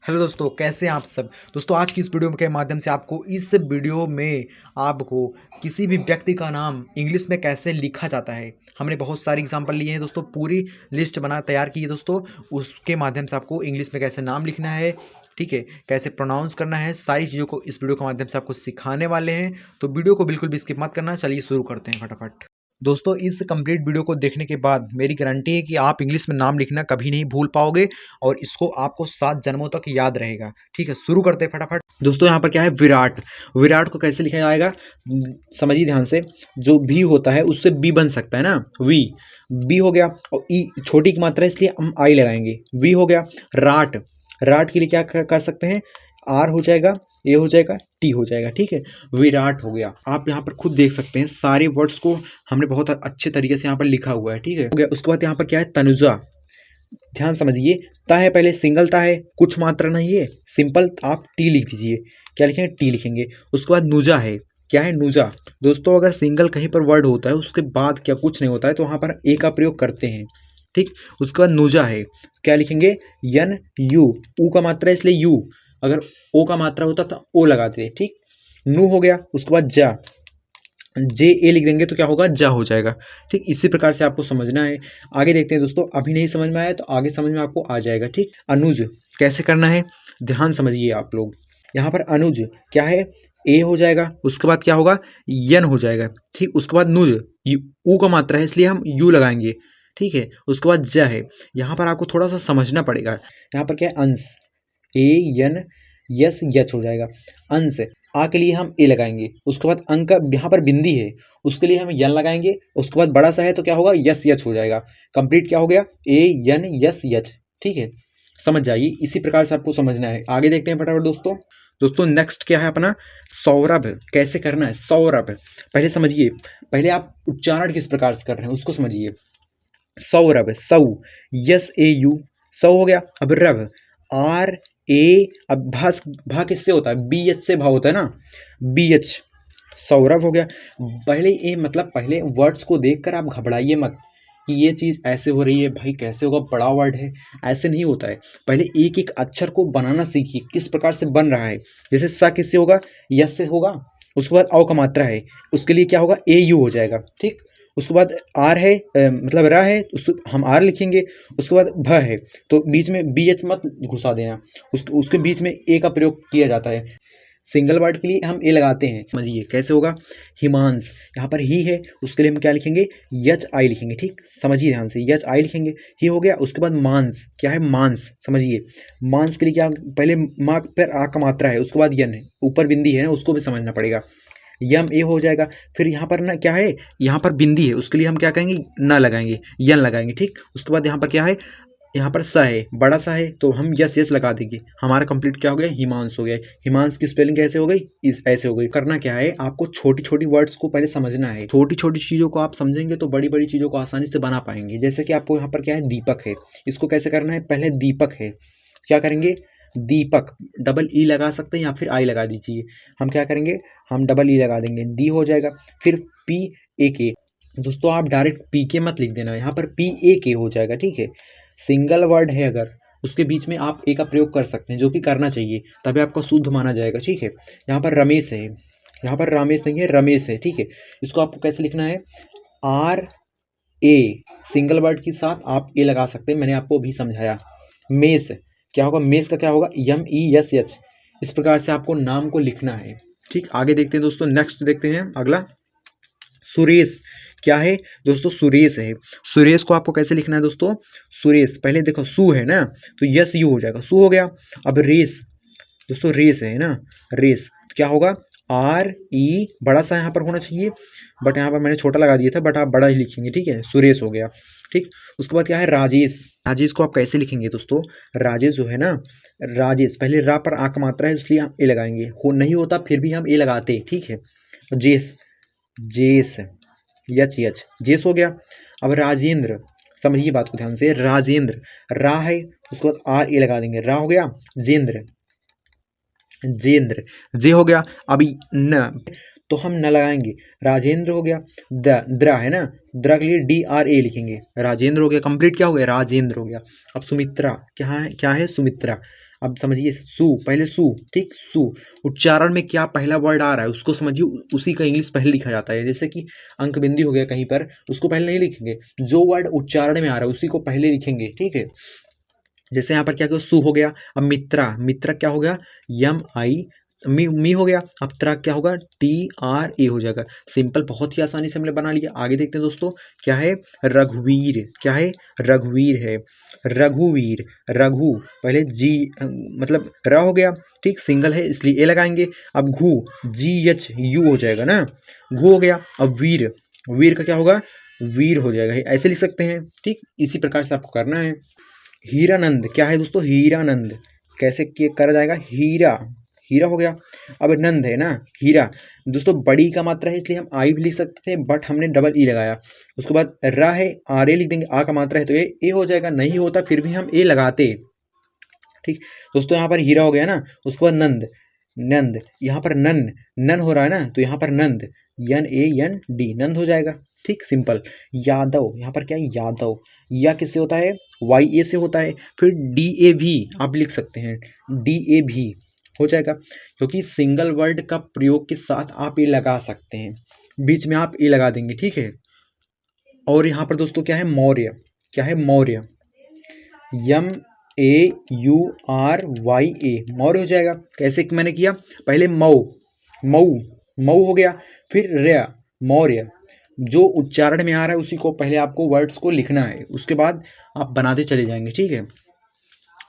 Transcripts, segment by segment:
Hello दोस्तों, कैसे हैं आप सब। दोस्तों, आज की इस वीडियो के माध्यम से आपको इस वीडियो में आपको किसी भी व्यक्ति का नाम इंग्लिश में कैसे लिखा जाता है, हमने बहुत सारी एग्जांपल लिए हैं दोस्तों। पूरी लिस्ट बना तैयार की है दोस्तों। उसके माध्यम से आपको इंग्लिश में कैसे नाम लिखना है, ठीक है, कैसे प्रोनाउंस करना है, सारी चीज़ों को इस वीडियो के माध्यम से आपको सिखाने वाले हैं। तो वीडियो को बिल्कुल भी स्किप मत करना। चलिए शुरू करते हैं फटाफट। दोस्तों, इस कंप्लीट वीडियो को देखने के बाद मेरी गारंटी है कि आप इंग्लिश में नाम लिखना कभी नहीं भूल पाओगे और इसको आपको 7 जन्मों तक याद रहेगा। ठीक है, शुरू करते हैं फटाफट। दोस्तों, यहाँ पर क्या है, विराट। विराट को कैसे लिखा जाएगा, समझिए ध्यान से। जो भी होता है उससे बी बन सकता है ना, वी। बी हो गया और ई छोटी की मात्रा है इसलिए हम आई लगाएंगे। वी हो गया। राट। राट के लिए क्या कर सकते हैं, आर हो जाएगा, ए हो जाएगा, टी हो जाएगा। ठीक है, विराट हो गया। आप यहाँ पर खुद देख सकते हैं सारे वर्ड्स को हमने बहुत अच्छे तरीके से यहाँ पर लिखा हुआ है। ठीक है, हो गया। उसके बाद यहाँ पर क्या है, तनुजा। ध्यान समझिए, ता है पहले सिंगल ता है, कुछ मात्रा नहीं है, सिंपल आप टी लिख दीजिए। क्या लिखेंगे, टी लिखेंगे। उसके बाद नुजा है। क्या है, नुजा। दोस्तों, अगर सिंगल कहीं पर वर्ड होता है उसके बाद क्या कुछ नहीं होता है तो वहाँ पर ए का प्रयोग करते हैं। ठीक, उसके बाद नुजा है। क्या लिखेंगे, यन यू। ऊ का मात्रा है इसलिए यू, अगर ओ का मात्रा होता तो ओ लगाते। ठीक, नू हो गया। उसके बाद जा, जे ए लिख देंगे तो क्या होगा, जा हो जाएगा। ठीक, इसी प्रकार से आपको समझना है। आगे देखते हैं दोस्तों, अभी नहीं समझ में आया तो आगे समझ में आपको आ जाएगा। ठीक, अनुज कैसे करना है, ध्यान समझिए आप लोग। यहाँ पर अनुज क्या है, ए हो जाएगा, उसके बाद क्या होगा, यन हो जाएगा। ठीक, उसके बाद नुज, ऊ का मात्रा है इसलिए हम यू लगाएंगे। ठीक है, उसके बाद ज है। यहाँ पर आपको थोड़ा सा समझना पड़ेगा। यहाँ पर क्या है, अंश, ए यन यस यच हो जाएगा। अंश, आ के लिए हम ए लगाएंगे। उसके बाद अंक, यहाँ पर बिंदी है उसके लिए हम यन लगाएंगे। उसके बाद बड़ा सा है तो क्या होगा, यस यच हो जाएगा। कंप्लीट क्या हो गया, ए यन यस यच। ठीक है, समझ जाइए, इसी प्रकार से आपको समझना है। आगे देखते हैं फटाफट दोस्तों। दोस्तों, नेक्स्ट क्या है अपना, सौरभ। कैसे करना है सौरभ, पहले समझिए। पहले आप उच्चारण किस प्रकार से कर रहे हैं उसको समझिए। सौरभ, सौ, यस ए यू, सौ हो गया। अब रभ, आर ए, अब भा, भा किससे होता है, बी एच से भा होता है ना, बी एच। सौरभ हो गया। पहले ए मतलब पहले वर्ड्स को देखकर आप घबराइए मत कि ये चीज़ ऐसे हो रही है, भाई कैसे होगा, बड़ा वर्ड है। ऐसे नहीं होता है। पहले एक एक अक्षर को बनाना सीखिए, किस प्रकार से बन रहा है। जैसे सा किससे होगा, यस से होगा। उसके बाद औ का मात्रा है, उसके लिए क्या होगा, ए यू हो जाएगा। ठीक, उसके बाद आर है, मतलब रा है, उस हम आर लिखेंगे। उसके बाद भ है तो बीच में बी एच मत घुसा देना, उसके बीच में ए का प्रयोग किया जाता है। सिंगल वर्ड के लिए हम ए लगाते हैं। समझिए कैसे होगा, हिमांश। यहाँ पर ही है उसके लिए हम क्या लिखेंगे, यच आई लिखेंगे। ठीक, समझिए ध्यान से, यच आई लिखेंगे। ही हो गया। उसके बाद मांस, क्या है, मांस। समझिए, मांस के लिए क्या, पहले माँ पर आ का मात्रा है, उसके बाद यन है, ऊपर बिंदी है ना, उसको भी समझना पड़ेगा। यम ए हो जाएगा। फिर यहाँ पर ना क्या है, यहाँ पर बिंदी है, उसके लिए हम क्या कहेंगे, न लगाएंगे, यन लगाएंगे। ठीक, उसके बाद यहाँ पर क्या है, यहाँ पर स है, बड़ा सा है तो हम यस यस लगा देंगे। हमारा कंप्लीट क्या हो गया, हिमांश हो गया। हिमांश की स्पेलिंग कैसे हो गई, इस ऐसे हो गई। करना क्या है, आपको छोटी छोटी वर्ड्स को पहले समझना है। छोटी छोटी चीज़ों को आप समझेंगे तो बड़ी बड़ी चीज़ों को आसानी से बना पाएंगे। जैसे कि आपको यहाँ पर क्या है, दीपक है, इसको कैसे करना है, पहले दीपक है, क्या करेंगे, दीपक, डबल ई लगा सकते हैं या फिर आई लगा दीजिए। हम क्या करेंगे, हम डबल ई लगा देंगे, दी हो जाएगा। फिर पी ए के। दोस्तों, आप डायरेक्ट पी के मत लिख देना, यहाँ पर पी ए के हो जाएगा। ठीक है, सिंगल वर्ड है अगर उसके बीच में आप ए का प्रयोग कर सकते हैं, जो कि करना चाहिए, तभी आपका शुद्ध माना जाएगा। ठीक है, यहाँ पर रमेश है, यहाँ पर रामेश नहीं है, रमेश है। ठीक है, इसको आपको कैसे लिखना है, आर ए, सिंगल वर्ड के साथ आप ए लगा सकते हैं, मैंने आपको अभी समझाया। मेस, क्या होगा, मेस का क्या होगा, यम ई यस एच। इस प्रकार से आपको नाम को लिखना है। ठीक, आगे देखते हैं दोस्तों, नेक्स्ट देखते हैं अगला, सुरेश। क्या है दोस्तों, सुरेश है। सुरेश को आपको कैसे लिखना है दोस्तों, सुरेश, पहले देखो सु है ना तो यस यू हो जाएगा, सु हो गया। अब रेस, दोस्तों रेस है ना, रेस क्या होगा, आर ई, बड़ा सा यहाँ पर होना चाहिए बट यहाँ पर मैंने छोटा लगा दिया था, बट आप बड़ा ही लिखेंगे। ठीक है, सुरेश हो गया। ठीक, उसके बाद क्या है, राजेश। राजेश को आप कैसे लिखेंगे दोस्तों, राजेश जो है ना, राजेश, पहले रा पर आंख मात्रा है इसलिए हम ए लगाएंगे, हो नहीं होता फिर भी हम ए लगाते हैं। ठीक है, जेस, जेस, यच यच, जेस हो गया। अब राजेंद्र, समझिए बात को ध्यान से, राजेंद्र, रा है उसके बाद आर ए लगा देंगे, रा हो गया। जेंद्र, जेंद्र, जे हो गया। अभी न, तो हम न लगाएंगे, राजेंद्र हो गया। द, द्रा है ना, द्रा के लिए डी आर ए लिखेंगे, राजेंद्र हो गया। कंप्लीट क्या हो गया, राजेंद्र हो गया। अब सुमित्रा, क्या है, क्या है, सुमित्रा। अब समझिए सू, पहले सू, ठीक, सू उच्चारण में क्या पहला वर्ड आ रहा है उसको समझिए, उसी का इंग्लिश पहले लिखा जाता है। जैसे कि अंक बिंदी हो गया कहीं पर, उसको पहले नहीं लिखेंगे, जो वर्ड उच्चारण में आ रहा है उसी को पहले लिखेंगे, ठीक है। जैसे यहाँ पर क्या किया, सु हो गया। अब मित्रा, मित्रा क्या हो गया, यम आई, मी हो गया। अब त्रा क्या होगा, टी आर ए हो जाएगा। सिंपल, बहुत ही आसानी से हमने बना लिया। आगे देखते हैं दोस्तों, क्या है, रघुवीर, क्या है, रघुवीर है, रघुवीर, रघु पहले जी मतलब र हो गया, ठीक, सिंगल है इसलिए ए लगाएंगे। अब घु, जी एच यू हो जाएगा ना, घु हो गया। अब वीर, वीर का क्या होगा, वीर हो जाएगा, ऐसे लिख सकते हैं, ठीक। इसी प्रकार से आपको करना है। हीरानंद क्या है दोस्तों, हीरानंद कैसे करा जाएगा, हीरा, हीरा हो गया। अब नंद है ना, हीरा दोस्तों बड़ी का मात्रा है इसलिए हम आई भी लिख सकते थे, बट हमने डबल ई लगाया। उसके बाद रा है, आर ए लिख देंगे, आ का मात्रा है तो ए हो जाएगा, नहीं होता फिर भी हम ए लगाते, ठीक दोस्तों। यहाँ पर हीरा हो गया ना, उसके बाद नंद, नंद यहाँ पर नन, नन हो रहा है ना, तो यहाँ पर नंद, एन ए एन डी, नंद हो जाएगा, ठीक, सिंपल। यादव, यहाँ पर क्या है, यादव, या किससे होता है, वाई ए से होता है। फिर डी ए भी आप लिख सकते हैं, डी ए भी हो जाएगा, क्योंकि सिंगल वर्ड का प्रयोग के साथ आप ये लगा सकते हैं, बीच में आप ये लगा देंगे, ठीक है। और यहाँ पर दोस्तों क्या है, मौर्य, क्या है, मौर्य, यम ए यू आर वाई ए, मौर्य हो जाएगा। कैसे मैंने किया, पहले मऊ, मऊ, मऊ हो गया, फिर र्य, मौर्य, जो उच्चारण में आ रहा है उसी को पहले आपको वर्ड्स को लिखना है, उसके बाद आप बनाते चले जाएंगे, ठीक है।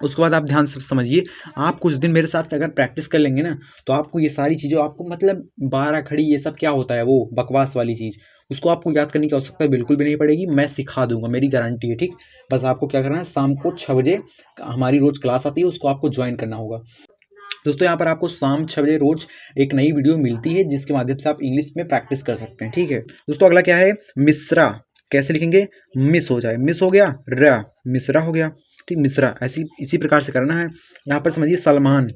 उसके बाद आप ध्यान से समझिए, आप कुछ दिन मेरे साथ अगर प्रैक्टिस कर लेंगे ना, तो आपको ये सारी चीज़ें, आपको मतलब 12 खड़ी ये सब क्या होता है, वो बकवास वाली चीज़, उसको आपको याद करने की आवश्यकता बिल्कुल भी नहीं पड़ेगी, मैं सिखा दूंगा, मेरी गारंटी है, ठीक। बस आपको क्या करना है, शाम को 6 बजे हमारी रोज़ क्लास आती है, उसको आपको ज्वाइन करना होगा दोस्तों। यहाँ पर आपको शाम 6 बजे रोज एक नई वीडियो मिलती है, जिसके माध्यम से आप इंग्लिश में प्रैक्टिस कर सकते हैं, ठीक है दोस्तों। अगला क्या है, मिश्रा, कैसे लिखेंगे, मिस हो जाए, मिस हो गया, र, मिश्रा हो गया, ठीक, मिश्रा, ऐसी इसी प्रकार से करना है। यहाँ पर समझिए Salman,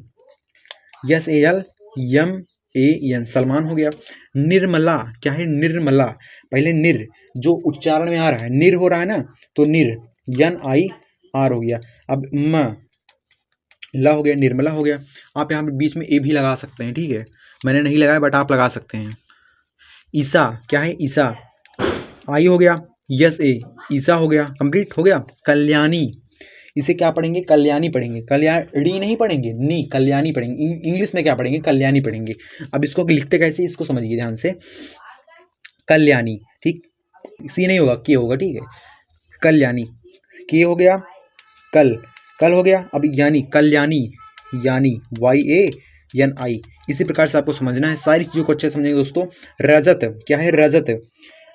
yes A L M A N, Salman हो गया। निर्मला, क्या है, निर्मला, पहले निर, जो उच्चारण में आ रहा है, निर हो रहा है ना, तो निर, एन आई आर हो गया। अब म, ला हो गया, निर्मला हो गया। आप यहाँ पे बीच में ए भी लगा सकते हैं, ठीक है, मैंने नहीं लगाया बट आप लगा सकते हैं। ईसा, क्या है, ईसा, आई हो गया, यस ए, ईसा हो गया, कंप्लीट हो गया। कल्याणी, इसे क्या पढ़ेंगे, कल्याणी पढ़ेंगे, कल्याणी नहीं पढ़ेंगे, नी, कल्याणी पढ़ेंगे, इंग्लिश में क्या पढ़ेंगे, कल्याणी पढ़ेंगे। अब इसको लिखते कैसे, इसको समझिए ध्यान से, कल्याणी, ठीक, सी नहीं होगा, के होगा, ठीक है, कल्याणी, के हो गया, कल, कल हो गया। अब यानी, कल्याणी, यानी, वाई ए एन आई, इसी प्रकार से आपको समझना है, सारी चीज़ों को अच्छे से समझेंगे दोस्तों। रजत, क्या है, रजत,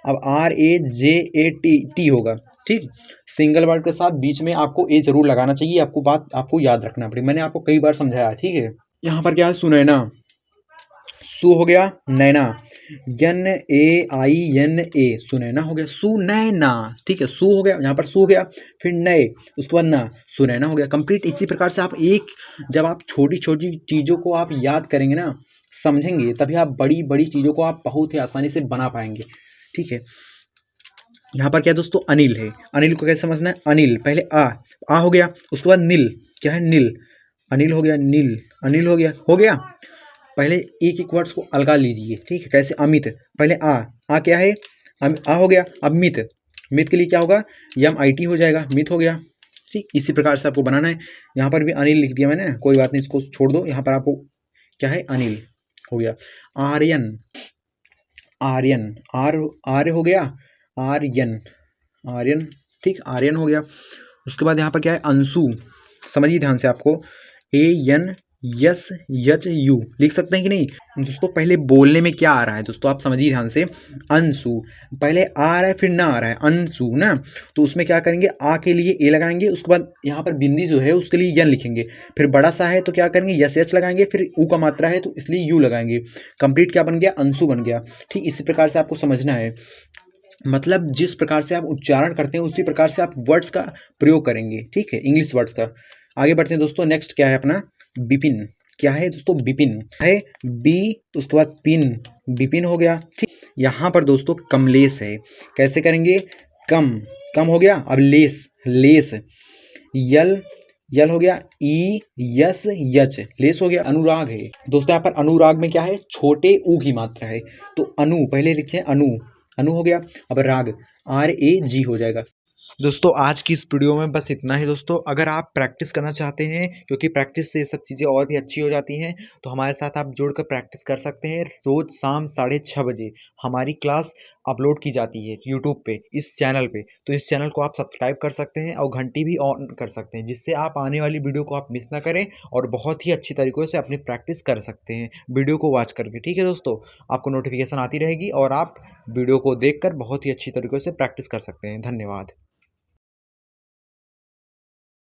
अब R A J A T, T होगा, ठीक, सिंगल वर्ड के साथ बीच में आपको ए जरूर लगाना चाहिए, आपको बात आपको याद रखना पड़ेगा, मैंने आपको कई बार समझाया, ठीक है। यहाँ पर क्या है, सुनैना, सु हो गया, Naina, N A I N A, Sunaina हो गया, सुनैना, ठीक है, सु हो गया, यहाँ पर सु हो गया, फिर नए, उसके बाद ना, सुनैना हो गया, कंप्लीट। इसी प्रकार से आप जब आप छोटी छोटी चीज़ों को आप याद करेंगे ना, समझेंगे, तभी आप बड़ी बड़ी चीज़ों को आप बहुत ही आसानी से बना पाएंगे, ठीक है। यहाँ पर क्या दोस्तों, अनिल है, अनिल को कैसे समझना है, अनिल, पहले आ हो गया, उसके बाद नील, क्या है, नील, अनिल हो गया, नील, अनिल हो गया। पहले एक एक वर्ड्स को अलगा लीजिए, ठीक है, कैसे, अमित, पहले आ क्या है, आ हो गया। अब मित, मित के लिए क्या होगा, यम आई टी हो जाएगा, मित हो गया, ठीक। इसी प्रकार से आपको बनाना है। यहाँ पर भी अनिल लिख दिया मैंने, कोई बात नहीं, इसको छोड़ दो, यहाँ पर आपको क्या है, अनिल हो गया। आर्यन, आर्यन, आर्य हो गया, आर्यन, आर्यन, ठीक, आर्यन हो गया। उसके बाद यहाँ पर क्या है, अंशु, समझिए ध्यान से, आपको A N yes H you लिख सकते हैं कि नहीं दोस्तों। पहले बोलने में क्या आ रहा है दोस्तों, आप समझिए ध्यान से, अंशु, पहले आ रहा है फिर ना आ रहा है, अंशु ना, तो उसमें क्या करेंगे, आ के लिए ए लगाएंगे, उसके बाद यहाँ पर बिंदी जो है उसके लिए यन लिखेंगे, फिर बड़ा सा है तो क्या करेंगे, यस यच लगाएंगे, फिर ऊ का मात्रा है तो इसलिए यू लगाएंगे, कंप्लीट क्या बन गया, अंशु बन गया, ठीक। इसी प्रकार से आपको समझना है, मतलब जिस प्रकार से आप उच्चारण करते हैं उसी प्रकार से आप वर्ड्स का प्रयोग करेंगे, ठीक है, इंग्लिश वर्ड्स का। आगे बढ़ते हैं दोस्तों, नेक्स्ट क्या है अपना, बिपिन, क्या है दोस्तों, बिपिन है, बी, उसके बाद पिन, बिपिन हो गया, ठीक। यहाँ पर दोस्तों कमलेश है, कैसे करेंगे, कम, कम हो गया। अब लेस, लेस, यल यल हो गया, ई यस यच, लेस हो गया, अनुराग है दोस्तों। यहाँ पर अनुराग में क्या है, छोटे ऊ की मात्रा है, तो अनु पहले लिखते हैं, अनु, अनु हो गया। अब राग RAG हो जाएगा। दोस्तों आज की इस वीडियो में बस इतना ही दोस्तों। अगर आप प्रैक्टिस करना चाहते हैं, क्योंकि प्रैक्टिस से ये सब चीज़ें और भी अच्छी हो जाती हैं, तो हमारे साथ आप जुड़कर प्रैक्टिस कर सकते हैं। रोज़ शाम 6:30 बजे हमारी क्लास अपलोड की जाती है यूट्यूब पे, इस चैनल पे। तो इस चैनल को आप सब्सक्राइब कर सकते हैं और घंटी भी ऑन कर सकते हैं, जिससे आप आने वाली वीडियो को आप मिस ना करें और बहुत ही अच्छी तरीक़े से अपनी प्रैक्टिस कर सकते हैं वीडियो को वॉच करके। ठीक है दोस्तों, आपको नोटिफिकेशन आती रहेगी और आप वीडियो को देखकर बहुत ही अच्छी तरीक़े से प्रैक्टिस कर सकते हैं। धन्यवाद।